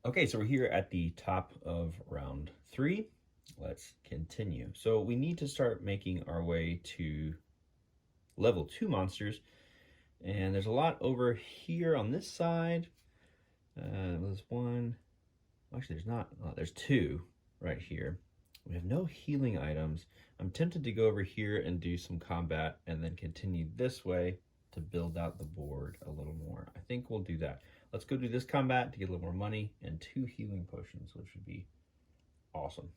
Okay, so we're here at the top of round 3. Let's continue. So we need to start making our way to level 2 monsters. And there's a lot over here on this side. There's one. Actually, there's not. Oh, there's 2 right here. We have no healing items. I'm tempted to go over here and do some combat and then continue this way to build out the board a little more. I think we'll do that. Let's go do this combat to get a little more money and 2 healing potions, which would be awesome.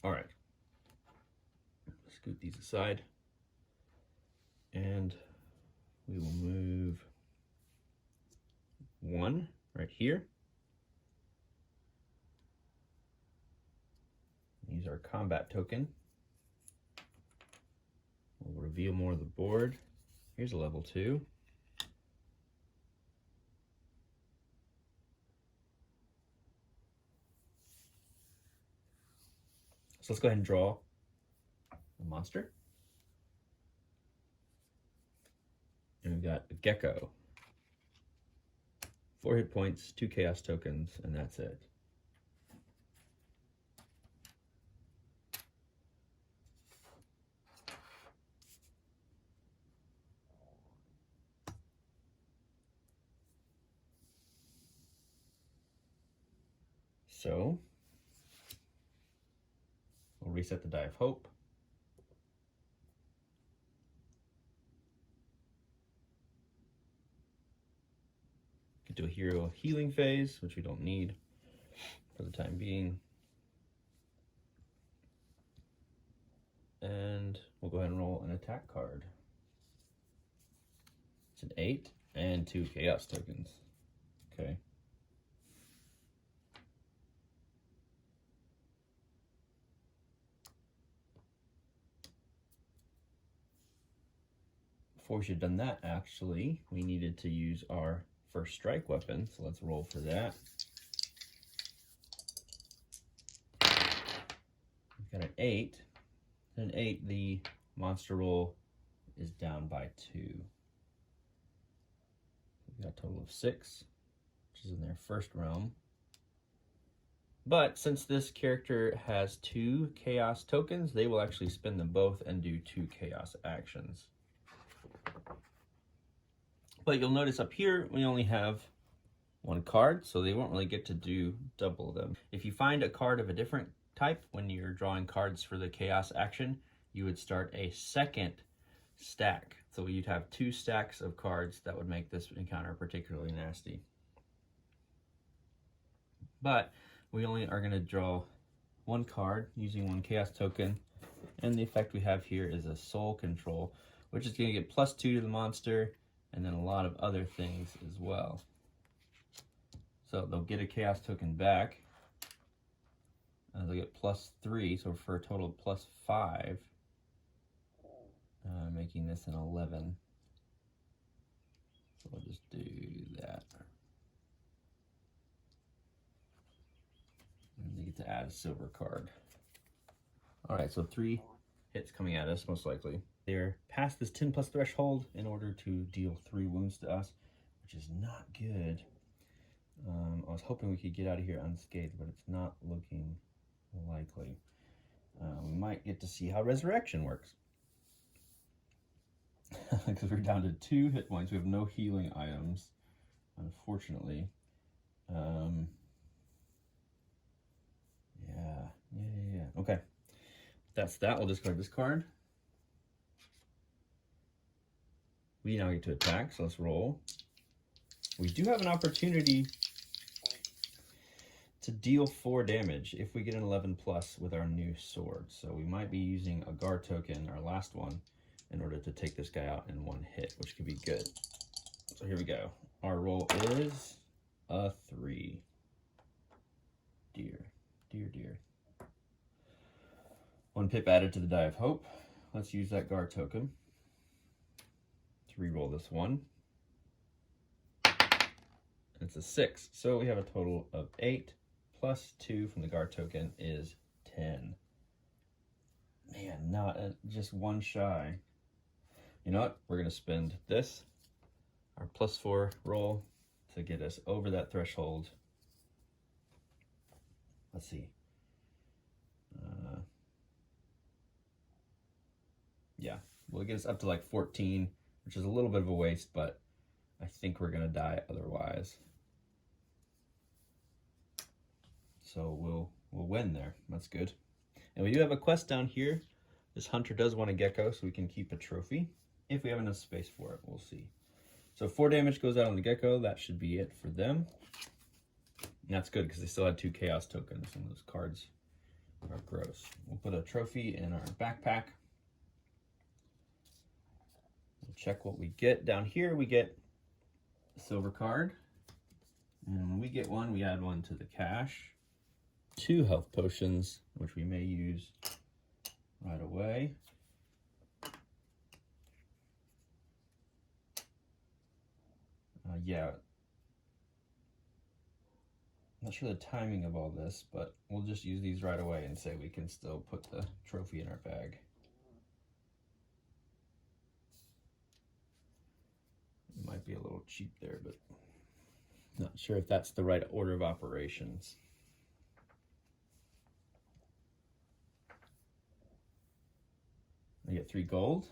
All right. Scoot these aside. And we will move 1 right here. Use our combat token. We'll reveal more of the board. Here's a level 2. So let's go ahead and draw a monster. And we've got a gecko. 4 hit points, 2 chaos tokens, and that's it. So we'll reset the Die of Hope. Get to a hero healing phase, which we don't need for the time being. And we'll go ahead and roll an attack card. It's an 8 and 2 chaos tokens. Okay. Before we should have done that, actually, we needed to use our first strike weapon. So let's roll for that. We've got an 8. An 8, the monster roll is down by 2. We've got a total of 6, which is in their first realm. But since this character has 2 chaos tokens, they will actually spend them both and do 2 chaos actions. But you'll notice up here, we only have 1 card, so they won't really get to do double of them. If you find a card of a different type when you're drawing cards for the chaos action, you would start a second stack. So you'd have 2 stacks of cards that would make this encounter particularly nasty. But we only are going to draw 1 card using 1 chaos token, and the effect we have here is a soul control, which is going to get +2 to the monster, and then a lot of other things as well. So they'll get a chaos token back. They'll get +3, so for a total of +5, making this an 11. So we'll just do that. And they get to add a silver card. All right, so 3 hits coming at us, most likely. They're past this 10+ threshold in order to deal 3 wounds to us, which is not good. I was hoping we could get out of here unscathed, but it's not looking likely. We might get to see how resurrection works. Because we're down to 2 hit points. We have no healing items, unfortunately. Yeah. Okay. That's that. We'll discard this card. We now get to attack, so let's roll. We do have an opportunity to deal 4 damage if we get an 11+ with our new sword. So we might be using a guard token, our last one, in order to take this guy out in 1 hit, which could be good. So here we go. Our roll is a 3. Dear. 1 pip added to the Die of Hope. Let's use that guard token to reroll this one. It's a 6, so we have a total of 8 plus 2 from the guard token is 10. Man, not just 1 shy. You know what? We're going to spend this, our +4 roll, to get us over that threshold let's see. Yeah, we'll get us up to like 14, which is a little bit of a waste, but I think we're gonna die otherwise. So we'll win there. That's good. And we do have a quest down here. This hunter does want a gecko, so we can keep a trophy. If we have enough space for it, we'll see. So 4 damage goes out on the gecko. That should be it for them. And that's good because they still had 2 chaos tokens, and those cards are gross. We'll put a trophy in our backpack. We'll check what we get. Down here we get a silver card. And when we get one, we add one to the cache. 2 health potions, which we may use right away. Yeah. Not sure the timing of all this, but we'll just use these right away and say we can still put the trophy in our bag. It might be a little cheap there, but not sure if that's the right order of operations. I get 3 gold.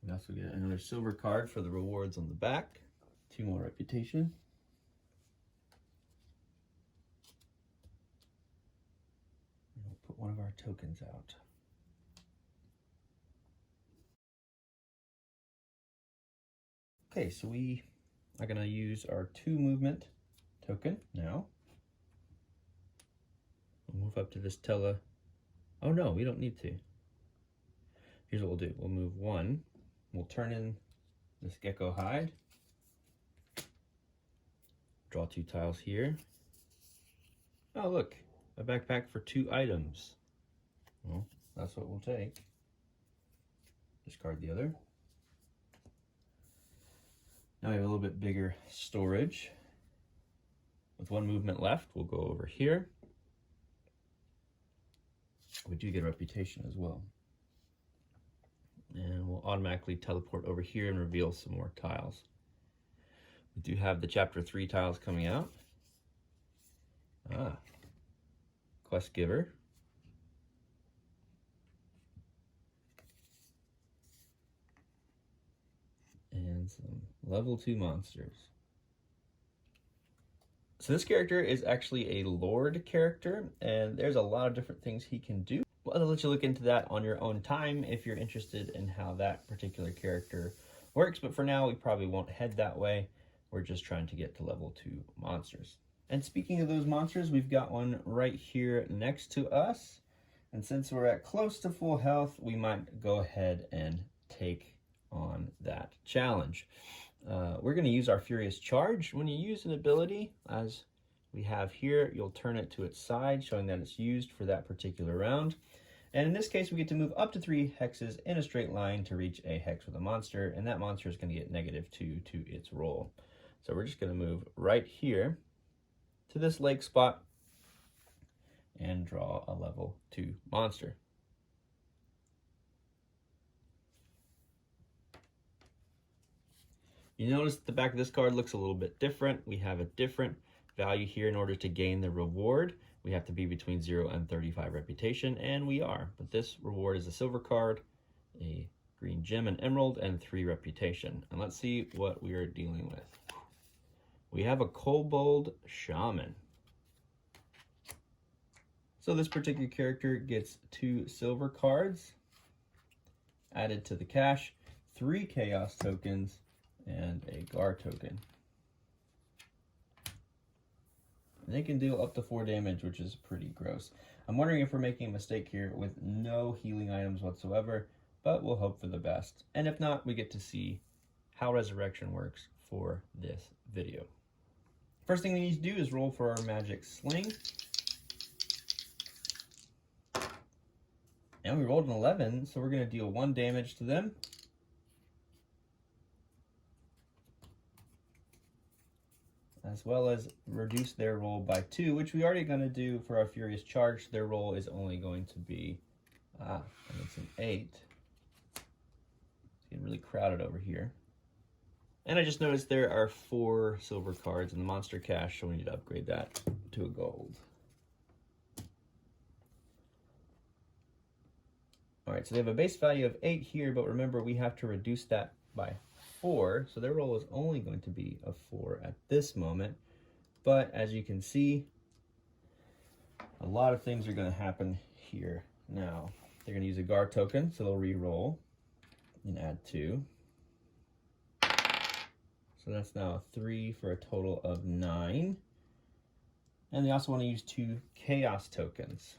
We also get another silver card for the rewards on the back. 2 more reputation. And we'll put one of our tokens out. Okay, so we are going to use our 2 movement token now. We'll move up to this Tella. Oh no, we don't need to. Here's what we'll do. We'll move 1. We'll turn in this gecko hide. Draw 2 tiles here. Oh look, a backpack for 2 items. Well, that's what we'll take. Discard the other. Now we have a little bit bigger storage. With 1 movement left, we'll go over here. We do get a reputation as well. And we'll automatically teleport over here and reveal some more tiles. We do have the chapter 3 tiles coming out. Quest giver. And some level 2 monsters. So this character is actually a Lord character, and there's a lot of different things he can do. Well, I'll let you look into that on your own time if you're interested in how that particular character works, but for now we probably won't head that way. We're just trying to get to level 2 monsters. And speaking of those monsters, we've got one right here next to us, and since we're at close to full health, we might go ahead and take on that challenge. We're going to use our Furious Charge. When you use an ability, as we have here, you'll turn it to its side, showing that it's used for that particular round. And in this case, we get to move up to 3 hexes in a straight line to reach a hex with a monster, and that monster is going to get -2 to its roll. So we're just going to move right here to this lake spot and draw a level 2 monster. You notice the back of this card looks a little bit different. We have a different value here. In order to gain the reward, we have to be between 0 and 35 reputation, and we are. But this reward is a silver card, a green gem, an emerald, and 3 reputation. And let's see what we are dealing with. We have a kobold shaman. So this particular character gets 2 silver cards added to the cache, 3 chaos tokens, and a Gar token. And they can deal up to 4 damage, which is pretty gross. I'm wondering if we're making a mistake here with no healing items whatsoever, but we'll hope for the best. And if not, we get to see how Resurrection works for this video. First thing we need to do is roll for our magic sling. And we rolled an 11, so we're going to deal 1 damage to them. As well as reduce their roll by 2, which we already going to do for our Furious Charge. Their roll is only going to be, and it's an 8. It's getting really crowded over here. And I just noticed there are 4 silver cards in the monster cache, so we need to upgrade that to a gold. All right, so they have a base value of 8 here, but remember we have to reduce that by 4, so their roll is only going to be a 4 at this moment. But as you can see, a lot of things are going to happen here now. They're going to use a guard token, so they'll re-roll and add 2. So that's now a 3 for a total of 9. And they also want to use 2 chaos tokens.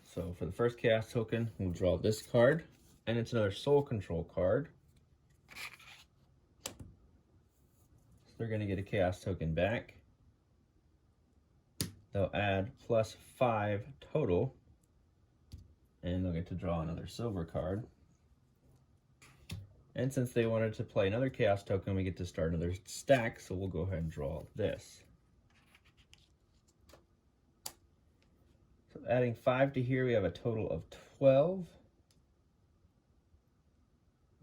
So for the first chaos token, we'll draw this card, and it's another soul control card. So they're going to get a chaos token back. They'll add +5 total, and they'll get to draw another silver card. And since they wanted to play another chaos token, we get to start another stack, so we'll go ahead and draw this. So adding 5 to here, we have a total of 12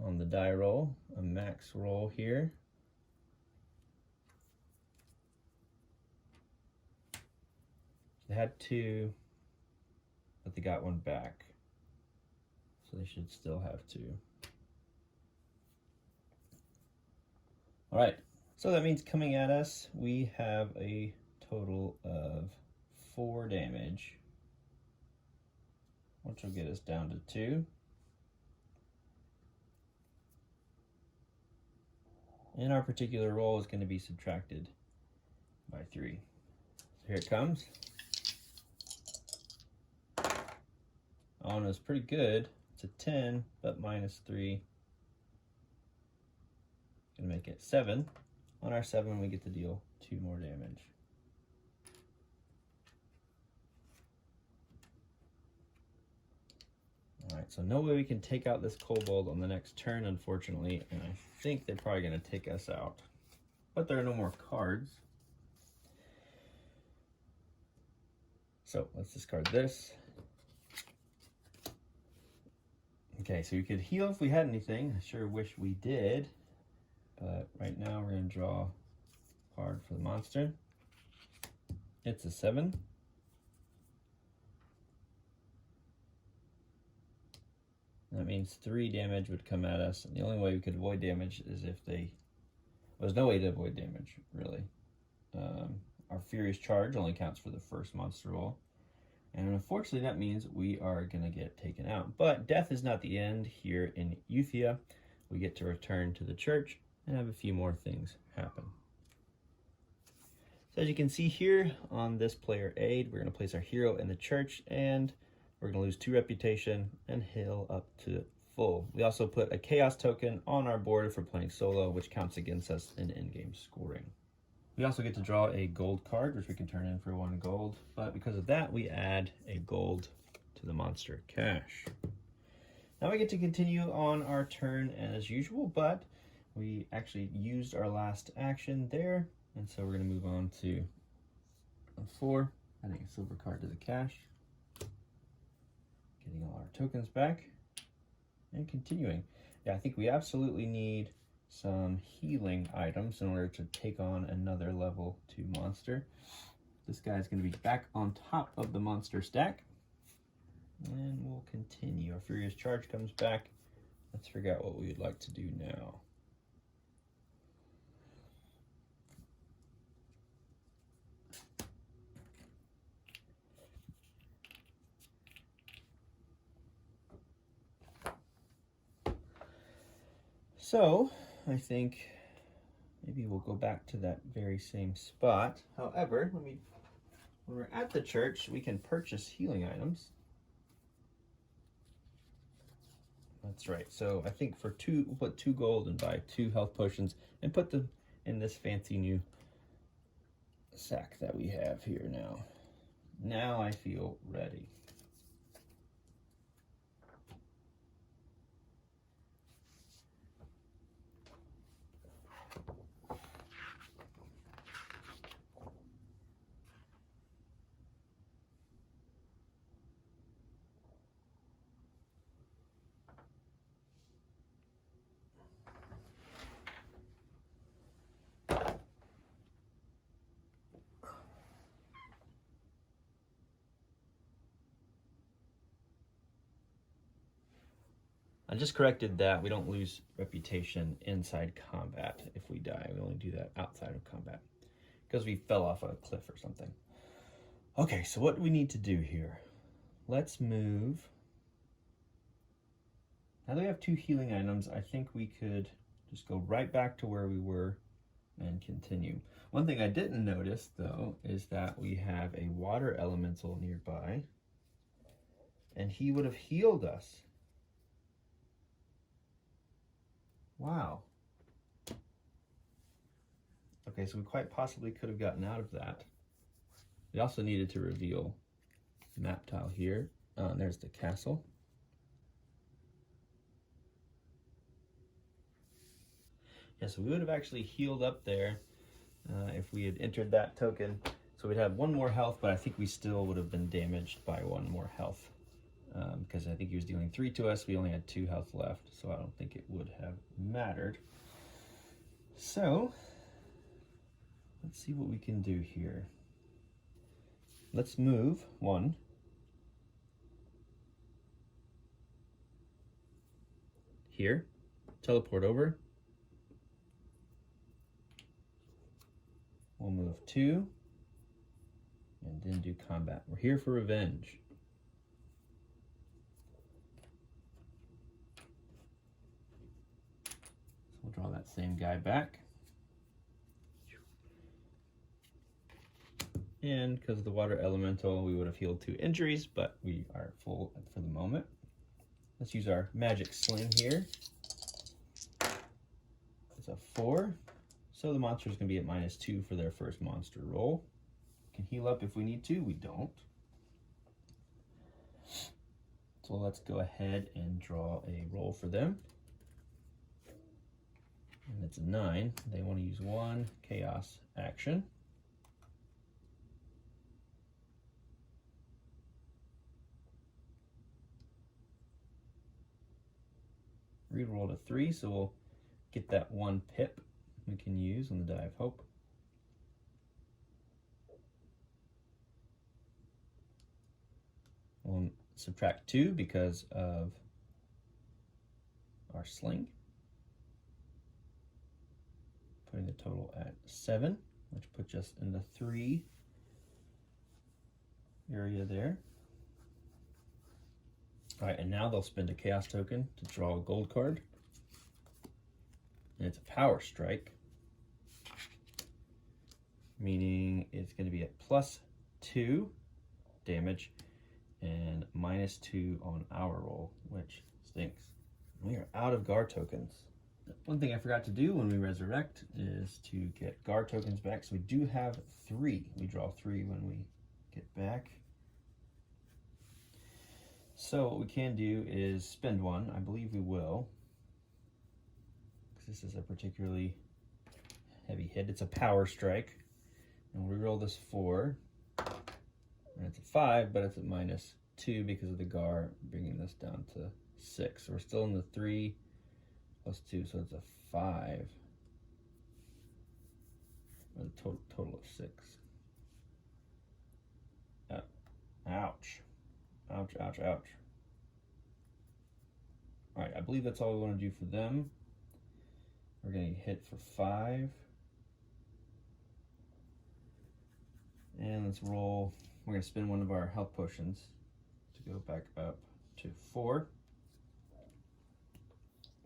on the die roll, a max roll here. They had 2, but they got 1 back, so they should still have 2. All right, so that means coming at us, we have a total of 4 damage, which will get us down to 2. And our particular roll is going to be subtracted by 3. So here it comes. Oh, no, it's pretty good. It's a 10, but -3. Gonna make it 7. On our 7, we get to deal 2 more damage. All right, so no way we can take out this kobold on the next turn, unfortunately, and I think they're probably gonna take us out. But there are no more cards. So let's discard this. Okay, so we could heal if we had anything. I sure wish we did. But right now we're going to draw a card for the monster. It's a 7. That means 3 damage would come at us. And the only way we could avoid damage is if they... Well, there's no way to avoid damage, really. Our Furious Charge only counts for the first monster roll. And unfortunately, that means we are going to get taken out. But death is not the end here in Euthia. We get to return to the church and have a few more things happen. So as you can see here on this player aid, we're going to place our hero in the church, and we're going to lose 2 reputation and heal up to full. We also put a chaos token on our board for playing solo, which counts against us in in-game scoring. We also get to draw a gold card, which we can turn in for 1 gold, but because of that, we add a gold to the monster cache. Now we get to continue on our turn as usual, but we actually used our last action there, and so we're going to move on to 4, adding a silver card to the cache, getting all our tokens back, and continuing. Yeah, I think we absolutely need some healing items in order to take on another level 2 monster. This guy's going to be back on top of the monster stack, and we'll continue. Our Furious Charge comes back. Let's figure out what we would like to do now. So I think maybe we'll go back to that very same spot. However, when we're at the church, we can purchase healing items. That's right. So I think for 2, we'll put 2 gold and buy 2 health potions and put them in this fancy new sack that we have here now. Now I feel ready. just corrected that. We don't lose reputation inside combat if we die. We only do that outside of combat because we fell off a cliff or something. Okay, so what do we need to do here? Let's move. Now that we have 2 healing items, I think we could just go right back to where we were and continue. One thing I didn't notice, though, is that we have a water elemental nearby, and he would have healed us. Wow. Okay, so we quite possibly could have gotten out of that. We also needed to reveal the map tile here. There's the castle. Yeah, so we would have actually healed up there if we had entered that token. So we'd have 1 more health, but I think we still would have been damaged by 1 more health. Because I think he was dealing 3 to us. We only had 2 health left, so I don't think it would have mattered. So, let's see what we can do here. Let's move 1. Here, teleport over. We'll move 2, and then do combat. We're here for revenge. So we'll draw that same guy back. And because of the water elemental, we would have healed 2 injuries, but we are full for the moment. Let's use our magic sling here. It's a 4. So the monster is going to be at -2 for their first monster roll. We can heal up if we need to. We don't. So let's go ahead and draw a roll for them. And it's a 9. They want to use 1 chaos action. Rerolled a 3, so we'll get that 1 pip we can use on the Die of Hope. We'll subtract 2 because of our sling, putting the total at 7, which puts us in the 3 area there. All right, and now they'll spend a chaos token to draw a gold card. And it's a power strike, meaning it's going to be at +2 damage and -2 on our roll, which stinks. We are out of guard tokens. One thing I forgot to do when we resurrect is to get guard tokens back. So we do have 3. We draw 3 when we get back. So what we can do is spend 1. I believe we will, because this is a particularly heavy hit. It's a power strike. And we roll this 4. And it's a 5, but it's at -2 because of the Gar, bringing this down to 6. So we're still in the 3 +2, so it's a 5. With a total of 6. Ouch. Ouch, ouch, ouch. All right, I believe that's all we want to do for them. We're going to hit for 5. And let's roll. We're going to spend 1 of our health potions to go back up to 4.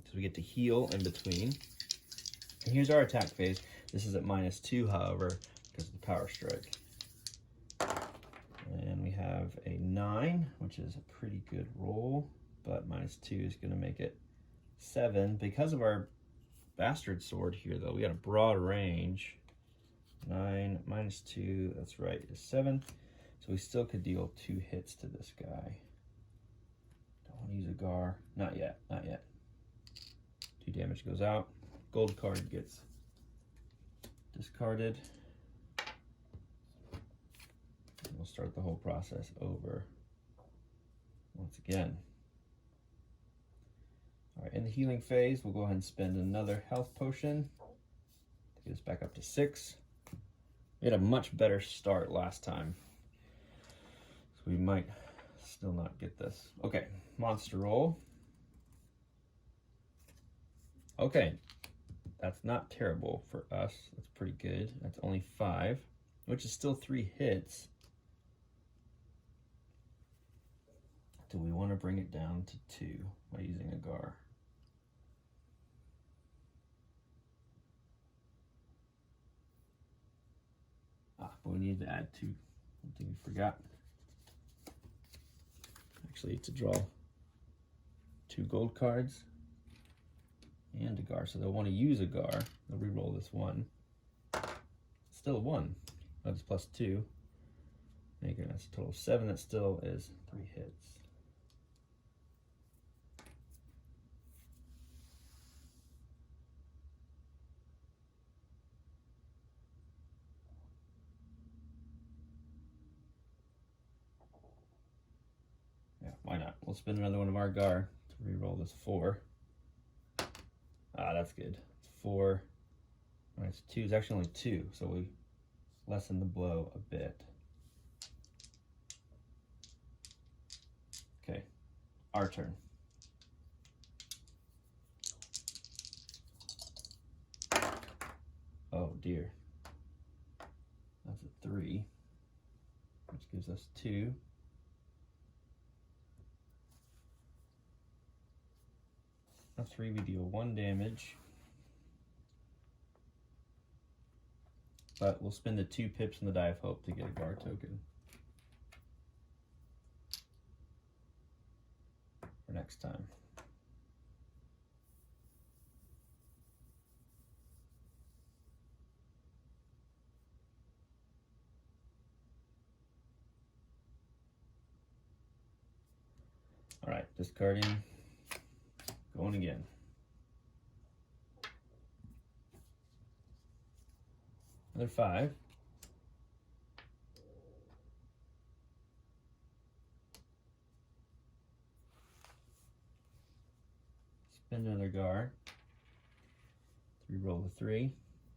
So we get to heal in between. And here's our attack phase. This is at -2, however, because of the power strike. And we have a 9, which is a pretty good roll, but -2 is going to make it 7. Because of our bastard sword here, though, we got a broad range. 9 -2, that's right, is 7. So we still could deal 2 hits to this guy. Don't want to use a Gar. Not yet, not yet. 2 damage goes out. Gold card gets discarded. And we'll start the whole process over once again. All right, in the healing phase, we'll go ahead and spend another health potion to get us back up to 6. We had a much better start last time, so we might still not get this. Okay, monster roll. Okay, that's not terrible for us. That's pretty good. That's only 5, which is still 3 hits. Do we want to bring it down to 2 by using a Gar? But we need to add 2. One thing we forgot. Actually, to draw 2 gold cards and a Gar. So they'll want to use a Gar. They'll re-roll this 1. Still a 1. That's plus 2. Making that's a total of 7. That still is 3 hits. Yeah, why not? We'll spin another one of our Gar to re-roll this 4. That's good. It's 4 minus 2 is actually only 2, so we lessen the blow a bit. Okay, our turn. Oh dear. That's a 3, which gives us 2. A 3, we deal 1 damage. But we'll spend the 2 pips in the Die of Hope to get a Gar token for next time. All right, discarding, going again. Another 5. Spend another Gar. Re-roll the 3.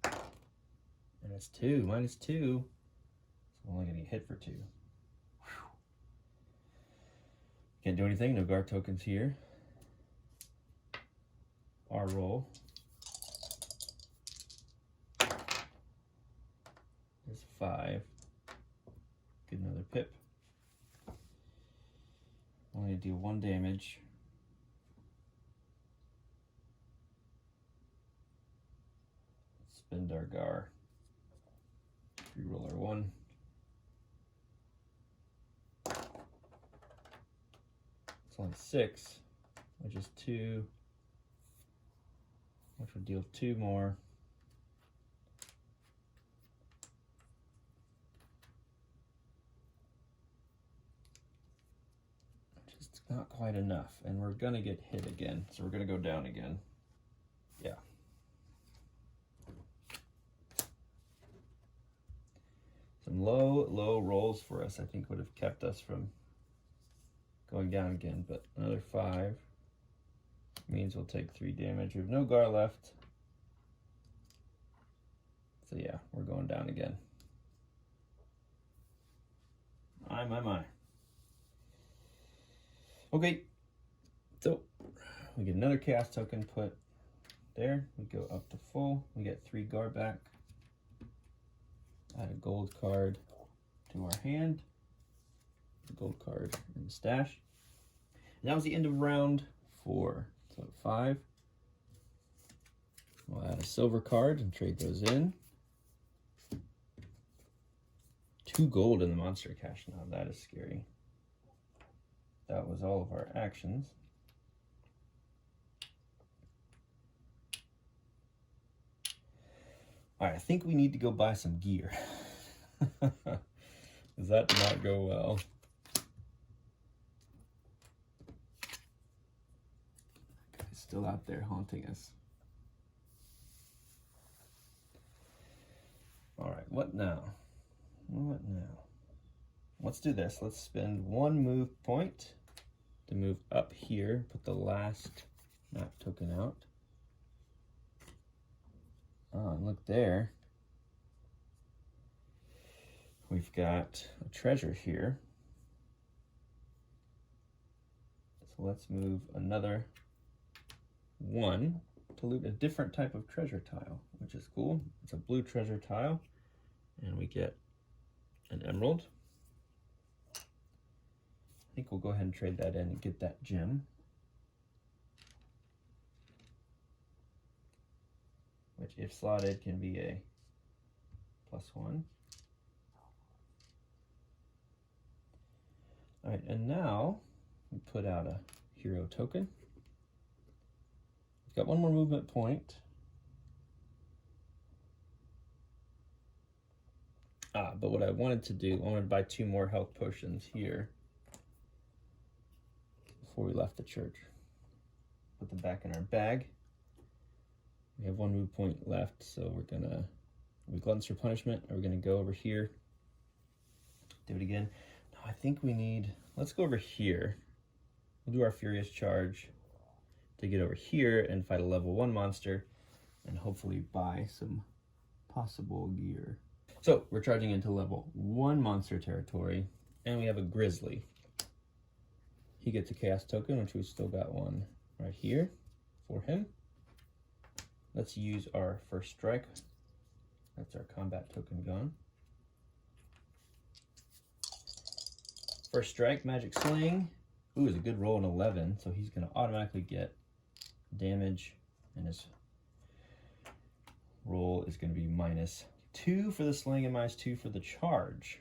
And it's 2, minus 2. So I'm only gonna get hit for 2. Whew. Can't do anything, no Gar tokens here. Our roll is 5. Get another pip. Only gonna deal 1 damage. Spend our Gar. Reroll our 1. It's only 6, which is 2, which would deal 2 more. Just not quite enough, and we're gonna get hit again, so we're gonna go down again. Yeah. Some low rolls for us, I think, would have kept us from going down again, but another 5 means we'll take 3 damage. We have no Gar left. So yeah, we're going down again. My. Okay, so we get another chaos token put there. We go up to full. We get 3 Gar back. Add a gold card to our hand. The gold card in the stash. And that was the end of round 4. So 5. We'll add a silver card and trade those in. 2 gold in the monster cache now. That is scary. That was all of our actions. All right, I think we need to go buy some gear. Does that not go well? That guy's still out there haunting us. All right, what now? What now? Let's do this. Let's spend 1 move point to move up here, put the last map token out. Oh, and look there. We've got a treasure here. So let's move another 1. to loot a different type of treasure tile, which is cool. It's a blue treasure tile, and we get an emerald. I think we'll go ahead and trade that in and get that gem. Which, if slotted, can be a +1. All right, and now we put out a hero token. We've got one more movement point. But what I wanted to do, I wanted to buy 2 more health potions here before we left the church. Put them back in our bag. We have 1 move point left, so we gluttons for punishment. Are we gonna go over here? Do it again. No, I think we need, let's go over here. We'll do our Furious Charge to get over here and fight a level 1 monster and hopefully buy some possible gear. So we're charging into level 1 monster territory, and we have a Grizzly. He gets a Chaos token, which we've still got one right here for him. Let's use our First Strike. That's our combat token gone. First Strike, Magic Sling. Ooh, is a good roll, an 11, so he's gonna automatically get damage, and his roll is gonna be -2 for the sling and -2 for the charge.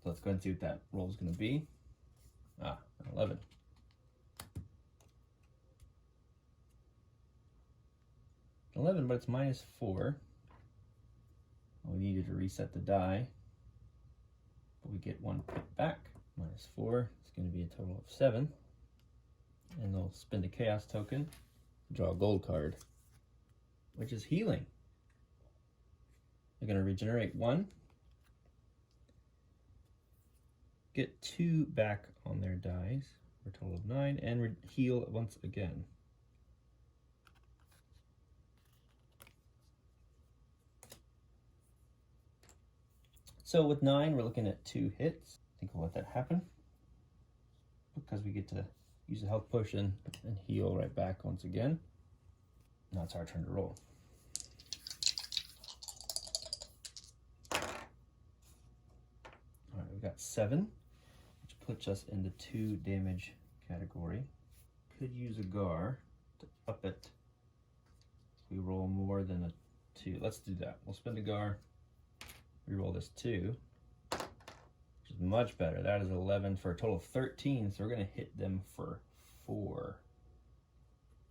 So let's go ahead and see what that roll is going to be. An 11. But it's -4. We needed to reset the die, but we get 1 pip back. -4. It's going to be a total of 7. And they'll spend a Chaos token, draw a gold card, which is healing. They're going to regenerate 1. Get 2 back on their dice for a total of 9, and heal once again. So with 9, we're looking at 2 hits. I think we'll let that happen because we get to use a health potion and heal right back once again. Now it's our turn to roll. All right, we've got 7. Puts us in the 2 damage category. Could use a Gar to up it if we roll more than a 2. Let's do that. We'll spend a Gar, reroll this 2, which is much better. That is 11 for a total of 13, so we're gonna hit them for 4.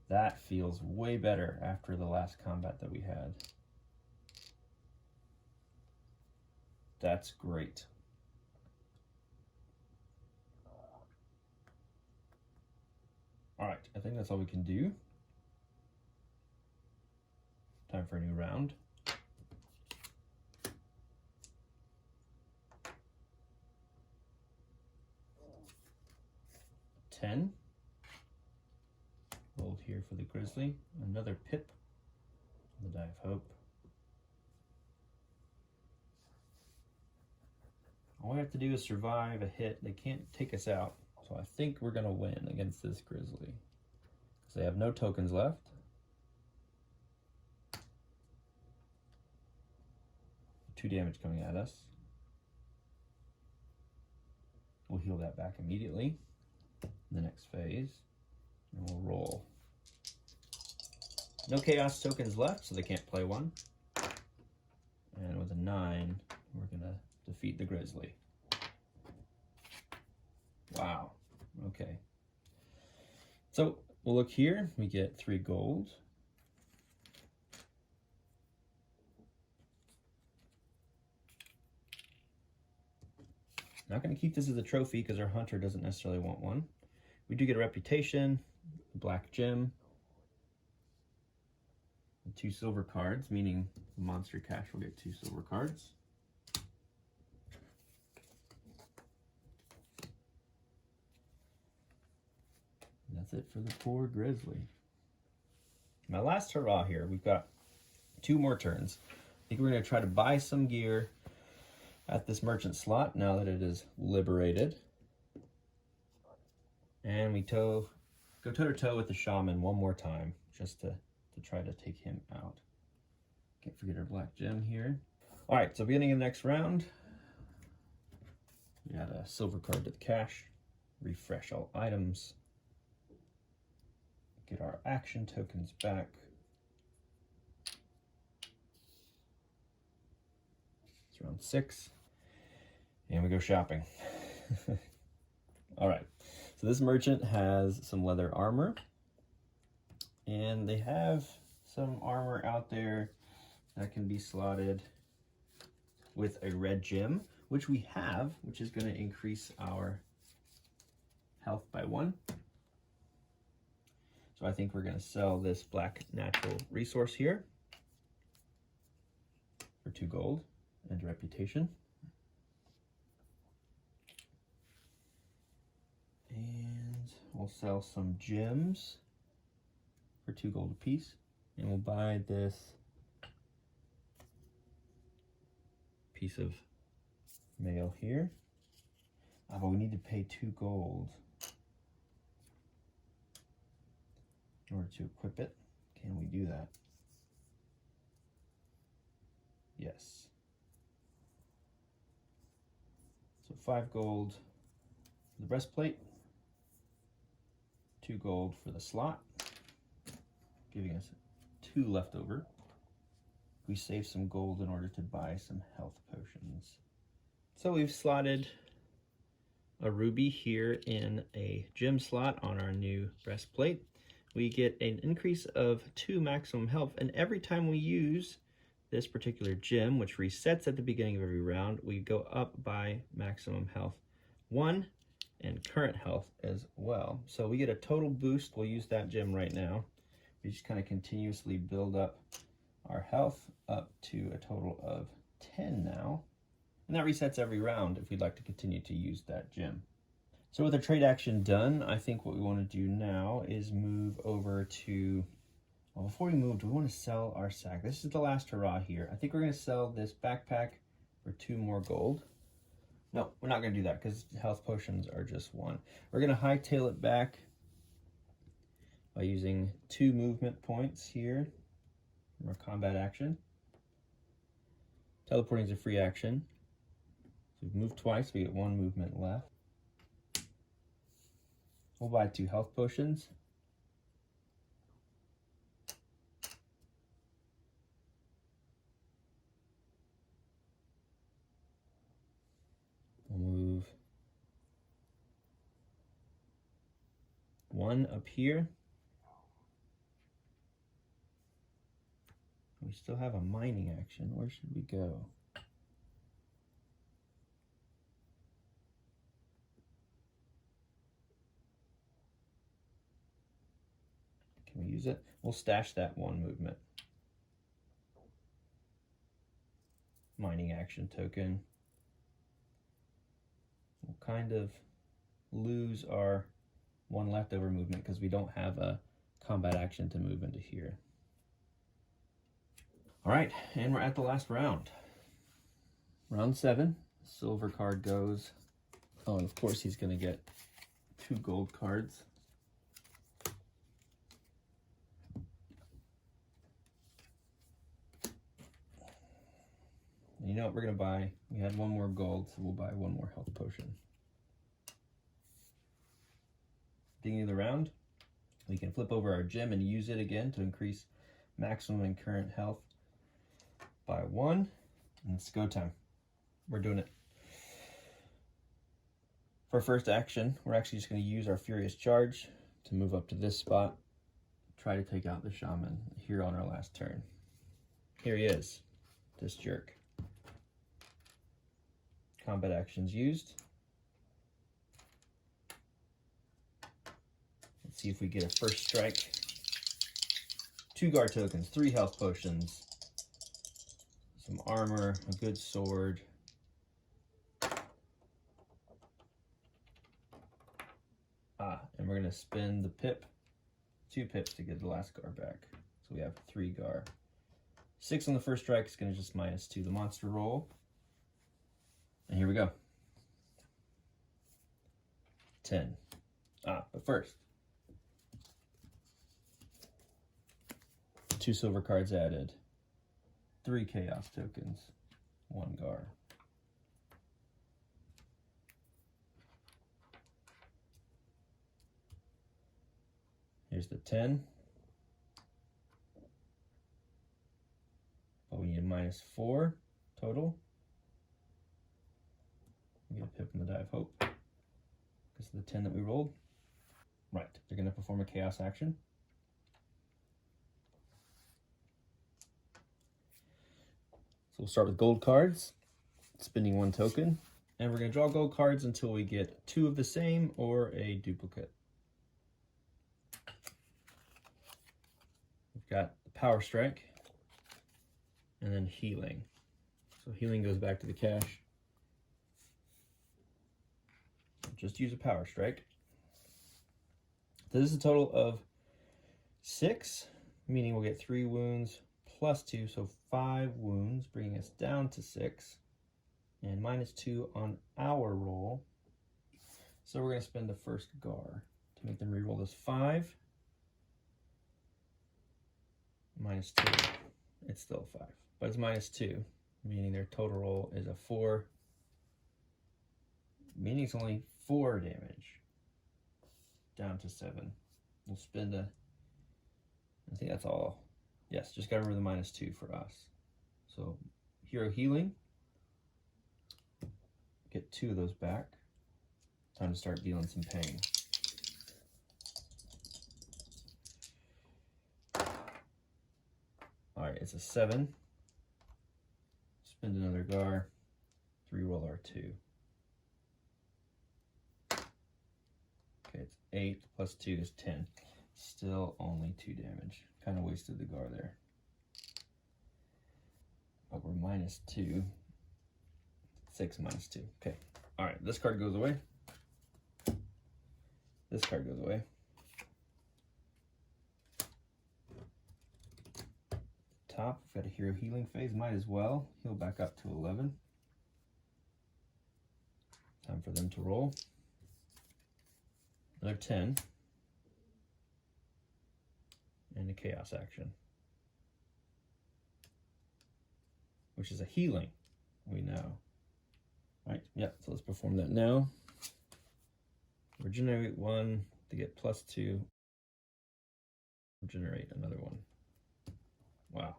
That feels way better after the last combat that we had. That's great. All right, I think that's all we can do. Time for a new round. $10. Rolled here for the Grizzly. Another pip on the Die of Hope. All we have to do is survive a hit. They can't take us out. So I think we're gonna win against this Grizzly because they have no tokens left. Two damage coming at us. We'll heal that back immediately in the next phase, and we'll roll. No chaos tokens left, so they can't play one. And with a 9, we're gonna defeat the Grizzly. Wow. Okay. So we'll look here. We get 3 gold. Not going to keep this as a trophy because our hunter doesn't necessarily want one. We do get a reputation, a black gem, and 2 silver cards, meaning the monster cache will get 2 silver cards. That's it for the poor grizzly. My last hurrah here, we've got 2 more turns. I think we're going to try to buy some gear at this merchant slot now that it is liberated. And we go toe-to-toe with the shaman one more time, just to try to take him out. Can't forget our black gem here. All right, so beginning of the next round, we add a silver card to the cache, refresh all items, get our action tokens back. It's round 6, and we go shopping. All right, so this merchant has some leather armor, and they have some armor out there that can be slotted with a red gem, which we have, which is going to increase our health by 1. So I think we're going to sell this black natural resource here for 2 gold and reputation. And we'll sell some gems for 2 gold apiece. And we'll buy this piece of mail here. But we need to pay 2 gold in order to equip it. Can we do that? Yes. So 5 gold for the breastplate, 2 gold for the slot, giving us 2 left over. We save some gold in order to buy some health potions. So we've slotted a ruby here in a gem slot on our new breastplate. We get an increase of 2 maximum health, and every time we use this particular gem, which resets at the beginning of every round, we go up by maximum health 1 and current health as well. So we get a total boost. We'll use that gem right now. We just kind of continuously build up our health up to a total of 10 now. And that resets every round if we'd like to continue to use that gem. So with the trade action done, I think what we want to do now is move over to, well, before we move, do we want to sell our sack? This is the last hurrah here. I think we're going to sell this backpack for 2 more gold. No, we're not going to do that because health potions are just 1. We're going to hightail it back by using 2 movement points here from our combat action. Teleporting is a free action. So we've moved twice, we get 1 movement left. We'll buy 2 health potions. We'll move 1 up here. We still have a mining action. Where should we go? Can we use it? We'll stash that 1 movement. Mining action token. We'll kind of lose our 1 leftover movement because we don't have a combat action to move into here. All right, and we're at the last round. Round 7, silver card goes. Oh, and of course he's gonna get 2 gold cards. And you know what we're gonna buy? We had 1 more gold, so we'll buy 1 more health potion. Beginning of the round, we can flip over our gem and use it again to increase maximum and current health by 1, and it's go time. We're doing it. For first action, we're actually just going to use our Furious Charge to move up to this spot, try to take out the Shaman here on our last turn. Here he is, this jerk. Combat actions used. Let's see if we get a first strike. 2 guard tokens, 3 health potions, some armor, a good sword. And we're going to to spend the pip, 2 pips to get the last Gar back. So we have 3 Gar. 6 on the first strike is going to just -2 the monster roll. And here we go. 10. But first, 2 silver cards added, 3 chaos tokens, 1 Gar. Here's the 10. But we need a -4 total. We get a pip in the Die of Hope because of the 10 that we rolled. Right, they're going to perform a chaos action. So we'll start with gold cards, spending 1 token, and we're going to draw gold cards until we get 2 of the same or a duplicate. We've got the Power Strike, and then Healing. So Healing goes back to the cache. Just use a Power Strike. This is a total of 6, meaning we'll get 3 wounds plus 2, so 5 wounds, bringing us down to 6, and -2 on our roll. So we're going to spend the first Gar to make them reroll this 5. -2. It's still 5, but it's -2, meaning their total roll is a 4, meaning it's only 4 damage. Down to 7. We'll spend I think that's all. Yes, just gotta remember the -2 for us. So Hero Healing. Get 2 of those back. Time to start dealing some pain. Alright, it's a 7. Spend another Gar. 3 roll our 2. Okay, it's 8 plus 2 is 10. Still only 2 damage. Kind of wasted the Gar there. But we're -2. 6 -2. Okay. Alright, this card goes away. This card goes away. Top, we've got a Hero Healing phase. Might as well heal back up to 11. Time for them to roll. Another 10. And a chaos action. Which is a healing, we know. Right, yep, so let's perform that now. Regenerate 1 to get +2. Regenerate another 1. Wow.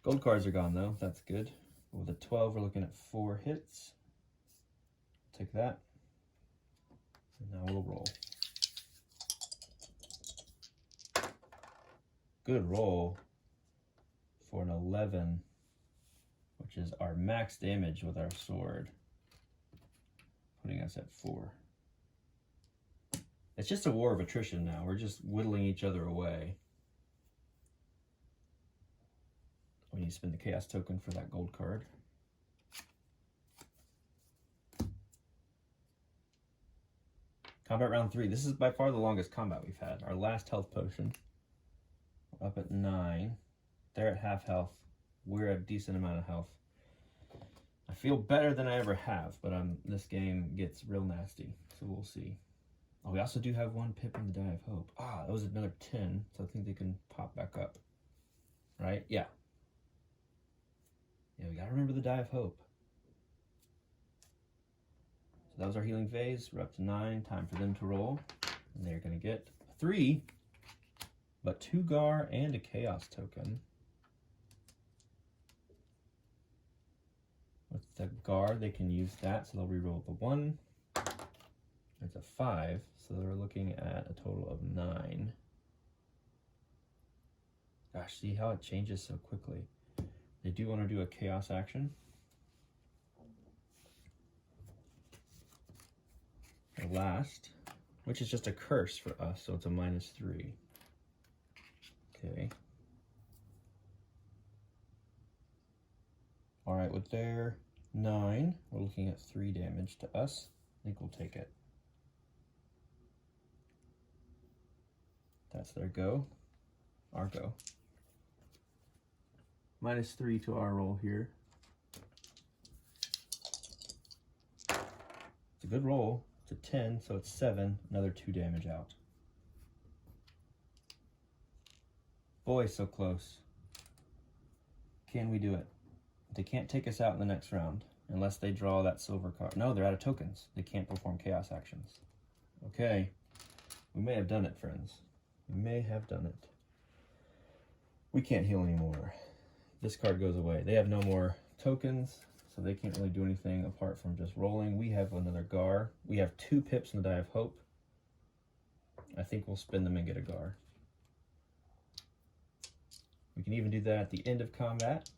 Gold cards are gone though, that's good. With a 12, we're looking at 4 hits. Take that. And now we'll roll. Good roll for an 11, which is our max damage with our sword, putting us at 4. It's just a war of attrition now. We're just whittling each other away. We need to spend the chaos token for that gold card. Combat round 3. This is by far the longest combat we've had. Our last health potion. We're up at 9. They're at half health. We're at a decent amount of health. I feel better than I ever have, but this game gets real nasty, so we'll see. Oh, we also do have 1 pip in the Die of Hope. That was another 10, so I think they can pop back up. Right? Yeah. Yeah, we gotta remember the Die of Hope. So that was our healing phase. We're up to 9. Time for them to roll. And they're gonna get a 3, but 2 Gar and a chaos token. With the Gar, they can use that, so they'll reroll the 1. It's a 5, so they're looking at a total of 9. Gosh, see how it changes so quickly. They do want to do a chaos action. The last, which is just a curse for us, so it's a -3. Okay. All right, with their 9, we're looking at 3 damage to us. I think we'll take it. That's their go. Our go. -3 to our roll here. It's a good roll. It's a 10, so it's 7. Another 2 damage out. Boy, so close. Can we do it? They can't take us out in the next round unless they draw that silver card. No, they're out of tokens. They can't perform chaos actions. Okay. We may have done it, friends. We may have done it. We can't heal anymore. This card goes away. They have no more tokens, so they can't really do anything apart from just rolling. We have another Gar. We have 2 pips in the Die of Hope. I think we'll spin them and get a Gar. We can even do that at the end of combat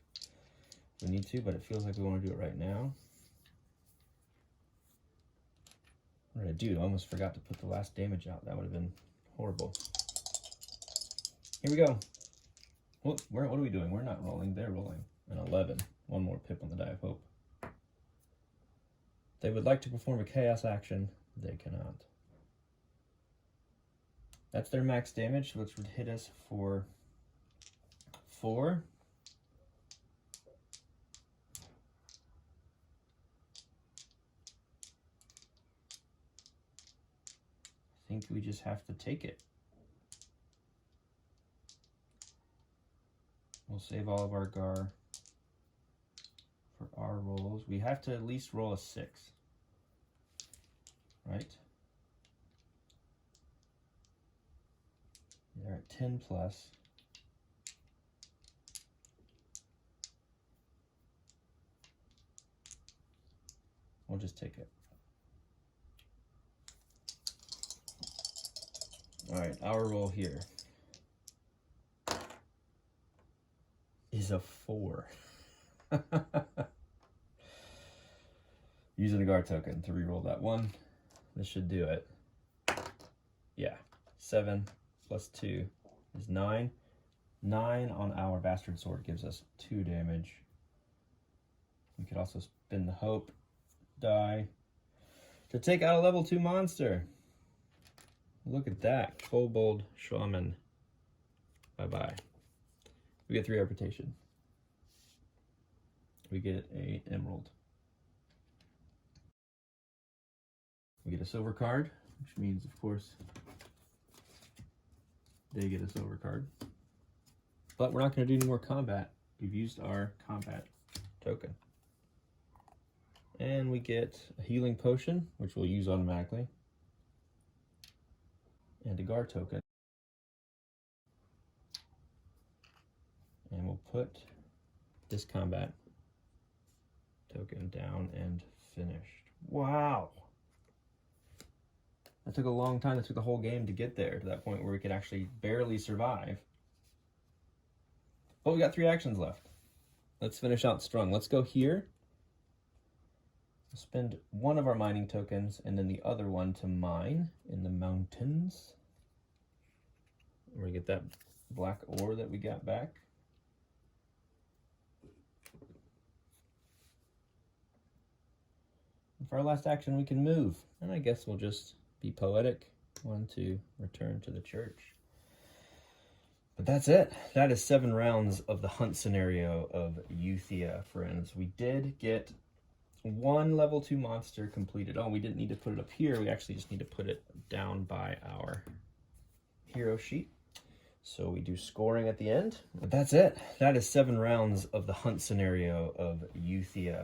if we need to, but it feels like we want to do it right now. What did I do? I almost forgot to put the last damage out. That would have been horrible. Here we go. What are we doing? We're not rolling. They're rolling. An 11. 1 more pip on the Die of Hope. They would like to perform a chaos action. They cannot. That's their max damage, which would hit us for 4. I think we just have to take it. We'll save all of our Gar for our rolls. We have to at least roll a 6, right? They're at 10 plus. We'll just take it. All right, our roll here is a 4. Using a Gar token to reroll that 1. This should do it. Yeah, 7 plus 2 is 9. 9 on our Bastard Sword gives us 2 damage. We could also spin the Hope die to take out a level 2 monster. Look at that. Kobold Shaman. Bye-bye. We get 3 reputation. We get a emerald. We get a silver card, which means, of course, they get a silver card. But we're not going to do any more combat. We've used our combat token. And we get a healing potion, which we'll use automatically. And a Gar token. And we'll put this combat token down and finished. Wow! That took a long time. That took the whole game to get there, to that point where we could actually barely survive. But we got 3 actions left. Let's finish out strong. Let's go here. We'll spend 1 of our mining tokens and then the other one to mine in the mountains. We're going to get that black ore that we got back. And for our last action, we can move. And I guess we'll just be poetic. 1 to return to the church. But that's it. That is 7 rounds of the hunt scenario of Euthia, friends. We did get 1 level 2 monster completed. Oh, we didn't need to put it up here. We actually just need to put it down by our hero sheet. So we do scoring at the end. But that's it. That is 7 rounds of the hunt scenario of Euthia,